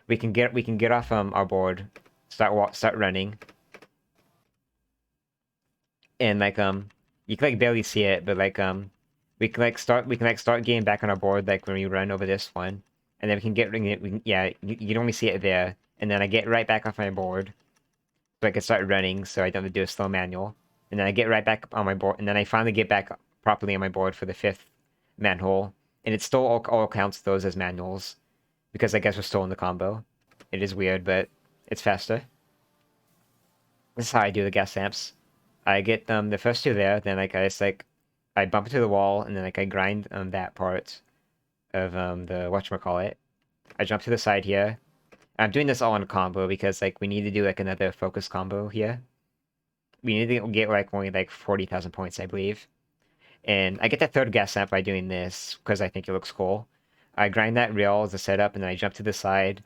we can get off our board, start running, and like you can like barely see it, but like we can like start getting back on our board like when we run over this one, and then we can yeah, you can only see it there, and then I get right back off my board so I can start running, so I don't have to do a slow manual, and then I get right back on my board, and then I finally get back properly on my board for the 5th manhole, and it still all counts those as manuals because I guess we're still in the combo. It is weird, but it's faster. This is how I do the gas lamps. I get the first 2 there, then like I just like I bump into the wall, and then like I grind that part of the whatchamacallit. I jump to the side here. I'm doing this all in a combo because like we need to do like another focus combo here. We need to get like only like 40,000 points, I believe. And I get that 3rd gas lamp by doing this because I think it looks cool. I grind that rail as a setup, and then I jump to the side,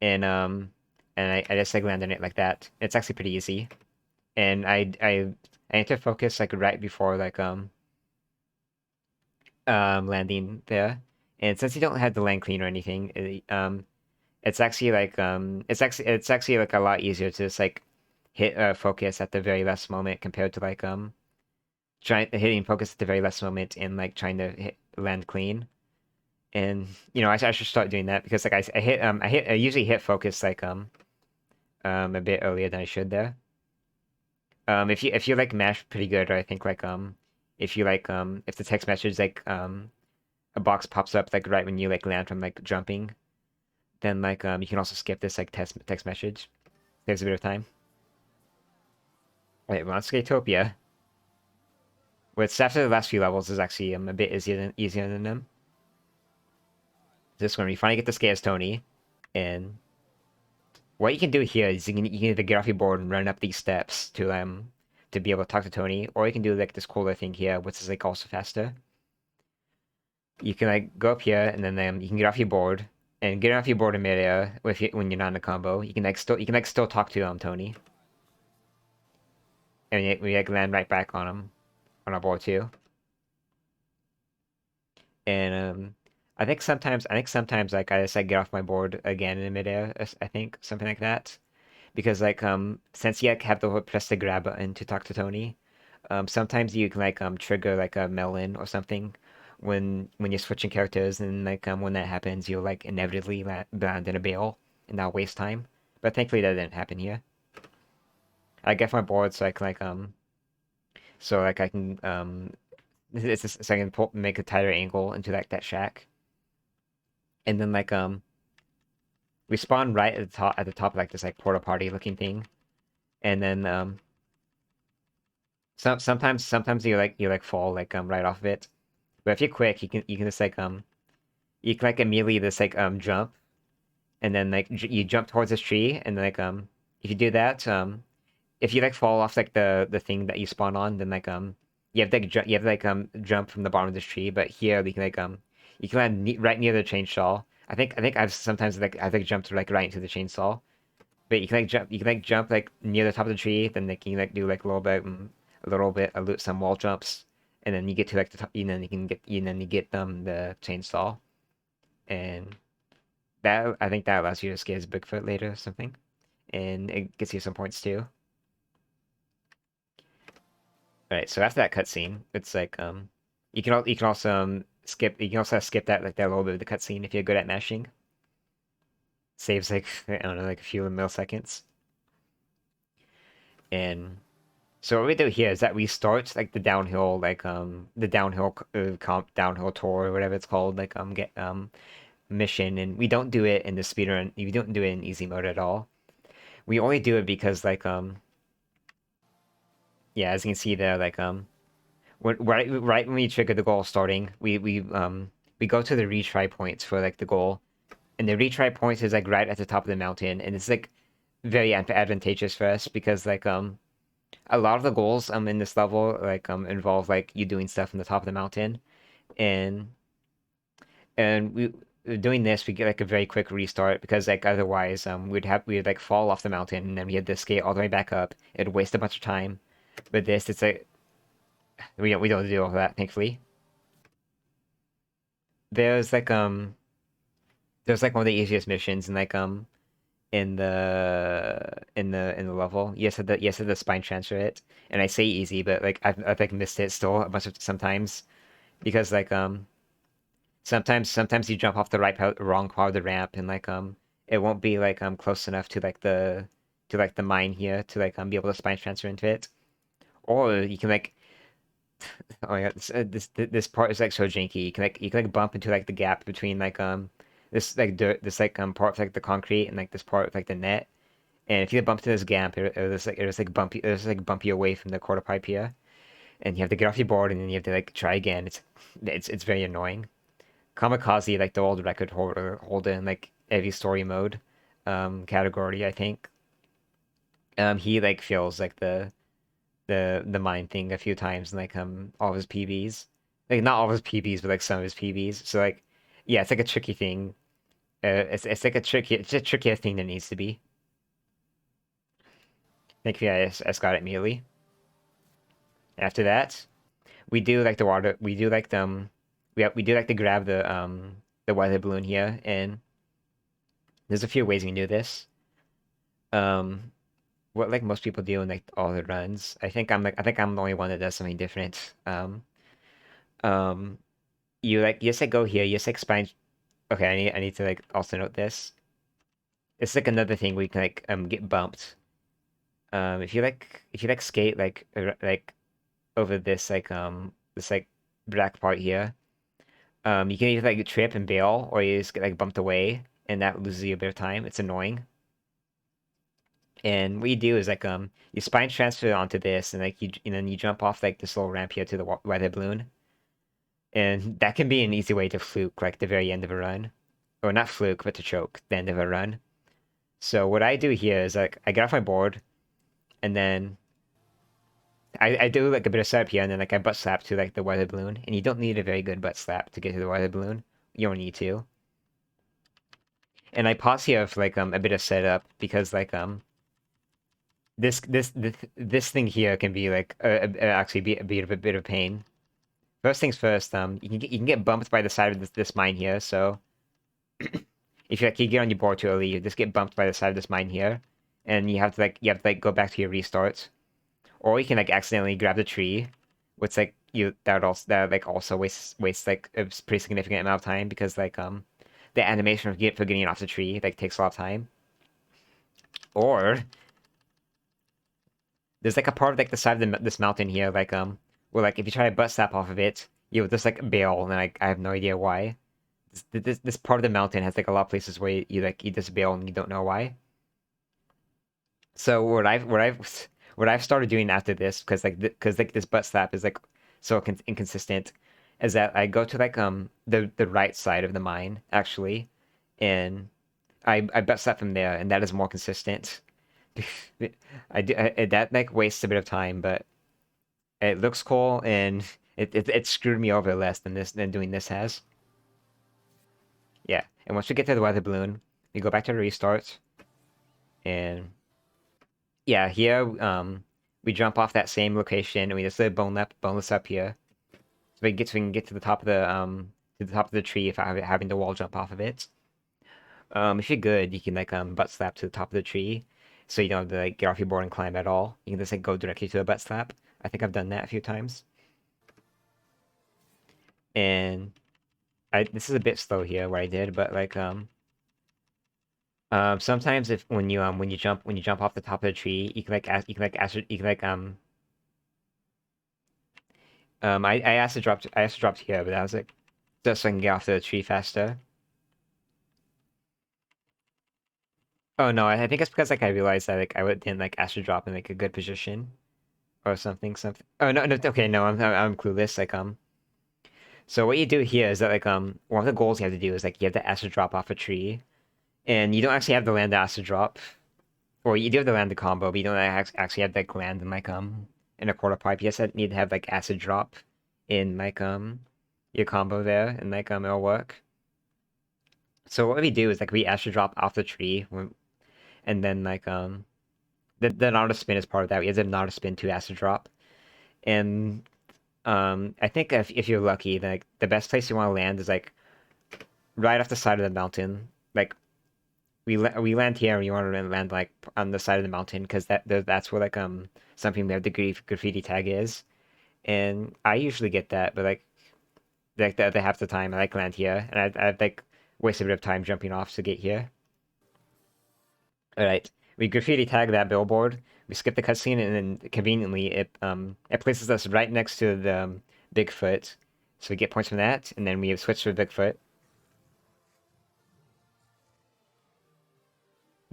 and I just like land on it like that. It's actually pretty easy. And I need to focus like right before like landing there. And since you don't have the land clean or anything, it's actually like it's actually like a lot easier to just like hit focus at the very last moment compared to like trying hitting focus at the very last moment and like trying to land clean. And you know, I should start doing that because like I usually hit focus like a bit earlier than I should there. If you like mash pretty good, or I think like if you like if the text message like a box pops up like right when you like land from like jumping, then like you can also skip this like text message. Saves a bit of time. Wait, we're on Skatopia, which after the last few levels is actually a bit easier than them. This one, we finally get to scare as Tony, and what you can do here is you can either get off your board and run up these steps to be able to talk to Tony, or you can do like this cooler thing here, which is like also faster. You can like go up here and then you can get off your board and get off your board in midair when you're not in a combo. You can like still talk to Tony, and we like land right back on him on our board too. And I think sometimes like I just like get off my board again in midair. I think something like that because like since you like, have to press the grab button to talk to Tony, sometimes you can like trigger like a melon or something when you're switching characters, and like when that happens, you'll like inevitably land in a bail and not waste time. But thankfully that didn't happen here. I get my board so I can I can it's just, so I can make a tighter angle into like that shack, and then we spawn right at the top of like this like porta potty looking thing, and then sometimes you like fall like right off of it. But if you're quick, you can just you can like immediately just like jump, and then like you jump towards this tree, and like if you do that if you like fall off like the thing that you spawn on, then like you have to like jump from the bottom of this tree. But here we can like you can land right near the chainsaw. I think I've sometimes like I've like jumped like right into the chainsaw. But you can like jump like near the top of the tree, then like you can like do like a little bit some wall jumps, and then you get to like the top, and then you get the chainsaw, and that I think that allows you to scare as Bigfoot later or something, and it gets you some points too. All right, so after that cutscene, it's like you can also you can also skip that like that little bit of the cutscene if you're good at mashing. Saves like I don't know like a few milliseconds, and so what we do here is that we start like the downhill the downhill downhill tour or whatever it's called like get mission, and we don't do it in the speedrun. We don't do it in easy mode at all. We only do it because yeah, as you can see there right when we trigger the goal starting, we go to the retry points for like the goal, and the retry points is like right at the top of the mountain, and it's like very advantageous for us because a lot of the goals in this level involve like you doing stuff on the top of the mountain, and we doing this we get like a very quick restart because like otherwise we'd like fall off the mountain, and then we had to skate all the way back up. It'd waste a bunch of time. But this it's like we don't do all that, thankfully. There's there's like one of the easiest missions in in the level. Yes, had the spine transfer it, and I say easy, but like I've like missed it still a bunch of sometimes because sometimes you jump off the wrong part of the ramp, and it won't be like close enough to like the mine here to like be able to spine transfer into it, or you can like oh yeah this part is like so janky. You can like bump into like the gap between this like dirt this part of like the concrete and like this part of like the net. And if you bump into this gap, it was like bumpy. It was like bumpy away from the quarter pipe here, and you have to get off your board, and then you have to like try again. It's very annoying. Kamikaze, like the old record holder in like every story mode, category, I think. He like fails like the mine thing a few times, and like all of his PBs, like not all of his PBs, but like some of his PBs. So like, yeah, it's like a tricky thing. It's like it's a trickier thing than it needs to be. Thankfully, I got it immediately. After that, we do like the water. We do like we do like to grab the weather balloon here, and there's a few ways we can do this. Um, what like most people do in like all the runs. I think I'm the only one that does something different. Um, you just like go here. You just like spine. Okay, I need to like also note this. It's like another thing where you can like get bumped. If you like skate like over this this like black part here. You can either like trip and bail, or you just get like bumped away, and that loses you a bit of time. It's annoying. And what you do is you spine transfer onto this, and like and then you jump off like this little ramp here to the weather balloon, and that can be an easy way to fluke like the very end of a run. or not fluke, but to choke, the end of a run. So what I do here is like I get off my board and then I do like a bit of setup here and then like I butt slap to like the weather balloon. And you don't need a very good butt slap to get to the weather balloon. You don't need to. And I pause here for like a bit of setup because like this thing here can be like actually be a bit of pain. First things first, you can get bumped by the side of this mine here. So if you get on your board too early, you just get bumped by the side of this mine here, and you have to like go back to your restarts, or you can like accidentally grab the tree, which like that like also wastes like a pretty significant amount of time because like the animation for getting off the tree like takes a lot of time. Or there's like a part of like the side of this mountain here like where like if you try to butt slap off of it, you'll just like bail, and like I have no idea why. This part of the mountain has like a lot of places where you just bail and you don't know why. So what I've started doing after this, because like this butt slap is like so inconsistent, is that I go to like the right side of the mine actually, and I butt slap from there, and that is more consistent. That like wastes a bit of time, but it looks cool, and it screwed me over less than doing this has. Yeah, and once we get to the weather balloon, we go back to the restart, and yeah, here we jump off that same location and we just live boneless up here. So we can get to the top of the tree without having the wall jump off of it. If you're good, you can like butt slap to the top of the tree, so you don't have to like get off your board and climb at all. You can just like go directly to a butt slap. I think I've done that a few times. And I this is a bit slow here where I did, but like sometimes if when you jump off the top of the tree, you can like ask you can like I asked to drop here, but that was like just so I can get off the tree faster. Oh no, I think it's because like I realized that like didn't like ask to drop in like a good position or something. Oh no, okay, no, I'm clueless. Like so what you do here is that like one of the goals you have to do is like you have to ask to drop off a tree, and you don't actually have to land the ask to drop, or you do have to land the combo, but you don't actually have to like land in like in a quarter pipe. You just need to have like acid drop in like your combo there, and like it'll work. So what we do is like we astro drop off the tree, and then like the naughty spin is part of that. We have the naughty spin to astro drop, and I think if you're lucky, like the best place you want to land is like right off the side of the mountain. Like we land here, and you want to land like on the side of the mountain because that's where like something we have the graffiti tag is, and I usually get that, but like the other half the time I like land here, and I've like wasted a bit of time jumping off to get here. All right, we graffiti tag that billboard. We skip the cutscene, and then conveniently it places us right next to the Bigfoot, so we get points from that. And then we have switched to Bigfoot.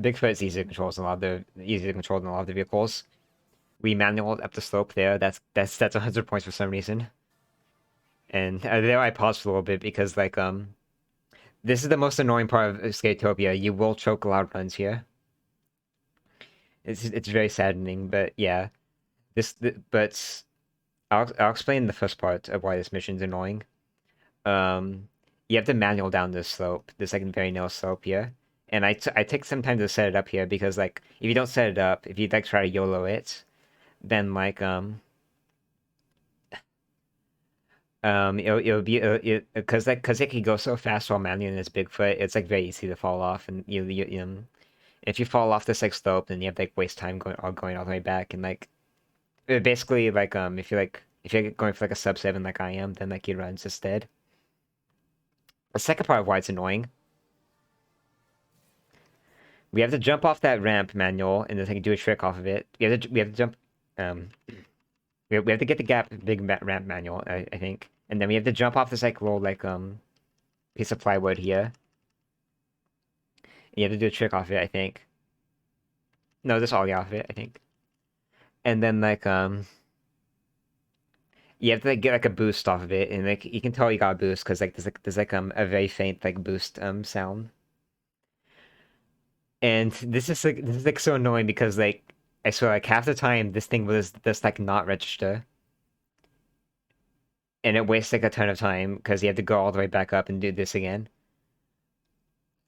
Bigfoot is easier to control than a lot of the vehicles. We manual up the slope there. That's 100 points for some reason. And there I paused for a little bit because like this is the most annoying part of Skatopia. You will choke a lot of runs here. It's very saddening, but yeah. But I'll explain the first part of why this mission's annoying. You have to manual down this slope, this like very narrow slope here, and I take some time to set it up here because like if you don't set it up, if you like try to YOLO it, then like it'll be because it can go so fast while manually in this Bigfoot, it's like very easy to fall off, and if you fall off this like slope, then you have to like waste time going all the way back, and like basically like if you're going for like a sub 7 like I am, then like you runs instead. The second part of why it's annoying, we have to jump off that ramp manual and then like do a trick off of it. We have to jump um we have to get the ramp manual, I think. And then we have to jump off this like little like piece of plywood here. And you have to do a trick off it, I think. No, just ollie off it, I think. And then like You have to like, get like a boost off of it, and like you can tell you got a boost because like there's like a very faint like boost sound. And this is like so annoying because like I swear like half the time this thing was just like not register, and it wastes like a ton of time because you have to go all the way back up and do this again.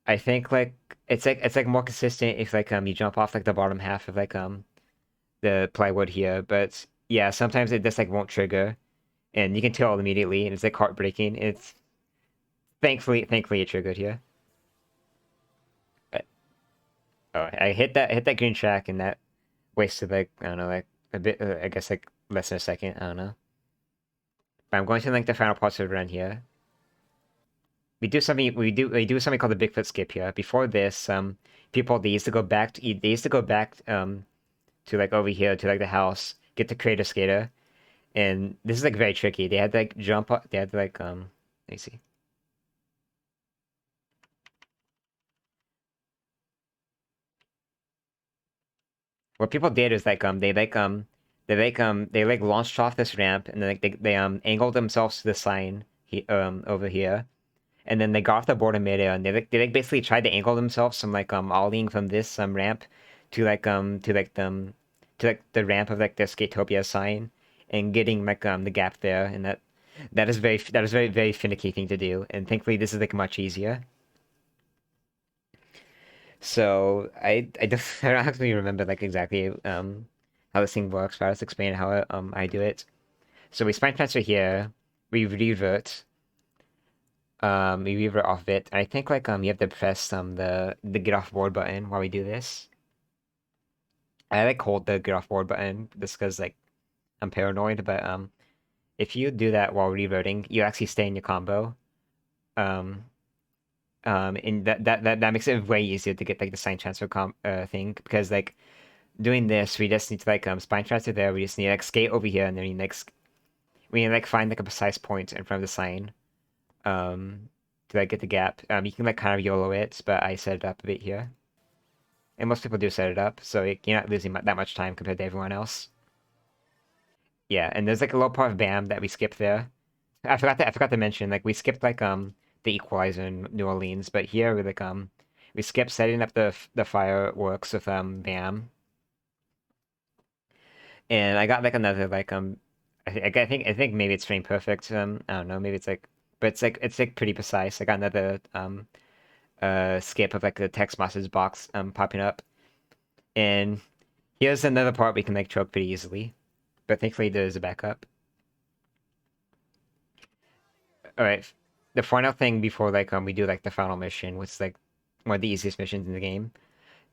I think like it's like more consistent if like you jump off like the bottom half of like the plywood here, but yeah, sometimes it just like won't trigger, and you can tell immediately, and it's like heartbreaking. It's thankfully it triggered here. But, oh, I hit that green track, and that wasted like I don't know like a bit I guess like less than a second. I don't know. But I'm going to like the final parts of the run here. We do something called the Bigfoot skip here. Before this, people they used to go back to like over here to like the house, get the creator skater, and this is like very tricky. They had to like jump up. They had to like let me see. What people did is like they launched off this ramp and then like they angled themselves to the sign over here, and then they got off the board in midair and they like basically tried to angle themselves from like ollieing from this ramp to like the ramp of like the Skatopia sign and getting like the gap there, and that is very finicky thing to do, and thankfully this is like much easier. So I don't I don't actually remember like exactly how this thing works, but I'll just explain how I do it. So we spine transfer here, we revert, we revert off it. And I think like you have to press the get off board button while we do this. I like hold the get off board button just because like I'm paranoid, but if you do that while reverting, you actually stay in your combo. Um and that makes it way easier to get like the sign transfer thing because like doing this, we just need to like spine transfer there. We just need to like skate over here, and then we need to like find like a precise point in front of the sign to like get the gap. You can like kind of YOLO it, but I set it up a bit here, and most people do set it up, so you're not losing that much time compared to everyone else. Yeah, and there's like a little part of BAM that we skipped there. I forgot to mention like we skipped like the equalizer in New Orleans, but here we skipped setting up the fireworks with BAM. And I got like another like I think maybe it's frame perfect. I don't know, maybe it's like but it's like pretty precise. I got another skip of like the text message box popping up. And here's another part we can like choke pretty easily. But thankfully there's a backup. Alright. The final thing before like we do like the final mission, which is like one of the easiest missions in the game,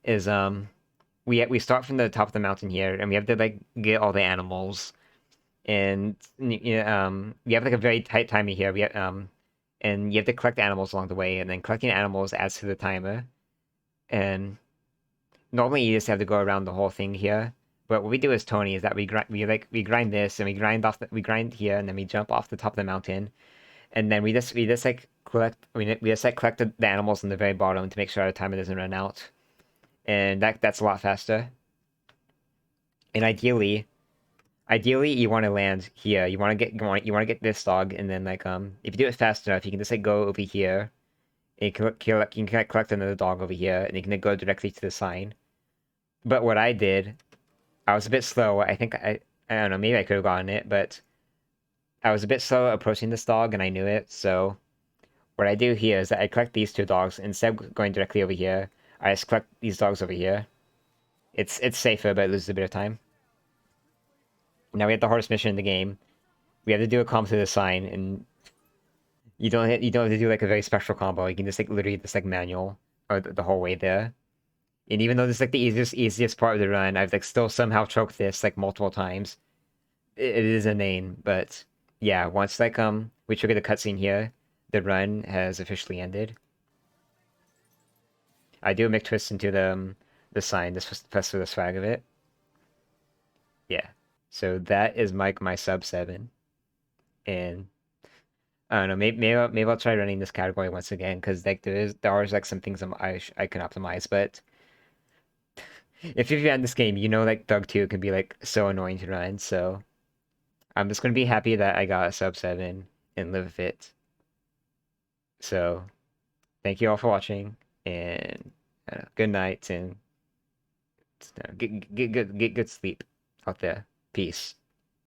is we start from the top of the mountain here and we have to like get all the animals. And we have like a very tight timer here. And you have to collect animals along the way, and then collecting animals adds to the timer. And normally you just have to go around the whole thing here. But what we do as Tony is that we grind this and we grind here, and then we jump off the top of the mountain, and then we just like collect we just like collect the animals in the very bottom to make sure our timer doesn't run out, and that's a lot faster. And ideally, you want to land here. You want to get this dog, and then like if you do it fast enough, you can just like go over here, and you can collect another dog over here, and you can go directly to the sign. But what I did, I was a bit slow. I think I don't know, maybe I could have gotten it, but I was a bit slow approaching this dog, and I knew it. So what I do here is that I collect these two dogs instead of going directly over here. I just collect these dogs over here. It's safer, but it loses a bit of time. Now we have the hardest mission in the game. We have to do a combo to the sign, and you don't have to do like a very special combo. You can just like literally just like manual or the whole way there. And even though this is like the easiest part of the run, I've like still somehow choked this like multiple times. It is inane, but yeah, once like we trigger the cutscene here, the run has officially ended. I do a McTwist into the sign just for the swag of it. Yeah. So that is my sub 7, and I don't know. Maybe I'll try running this category once again because like there are like some things I can optimize. But if you've had this game, you know like thug2 can be like so annoying to run. So I'm just gonna be happy that I got a sub 7 and live with it. So thank you all for watching, and good night, and get good sleep out there. Peace.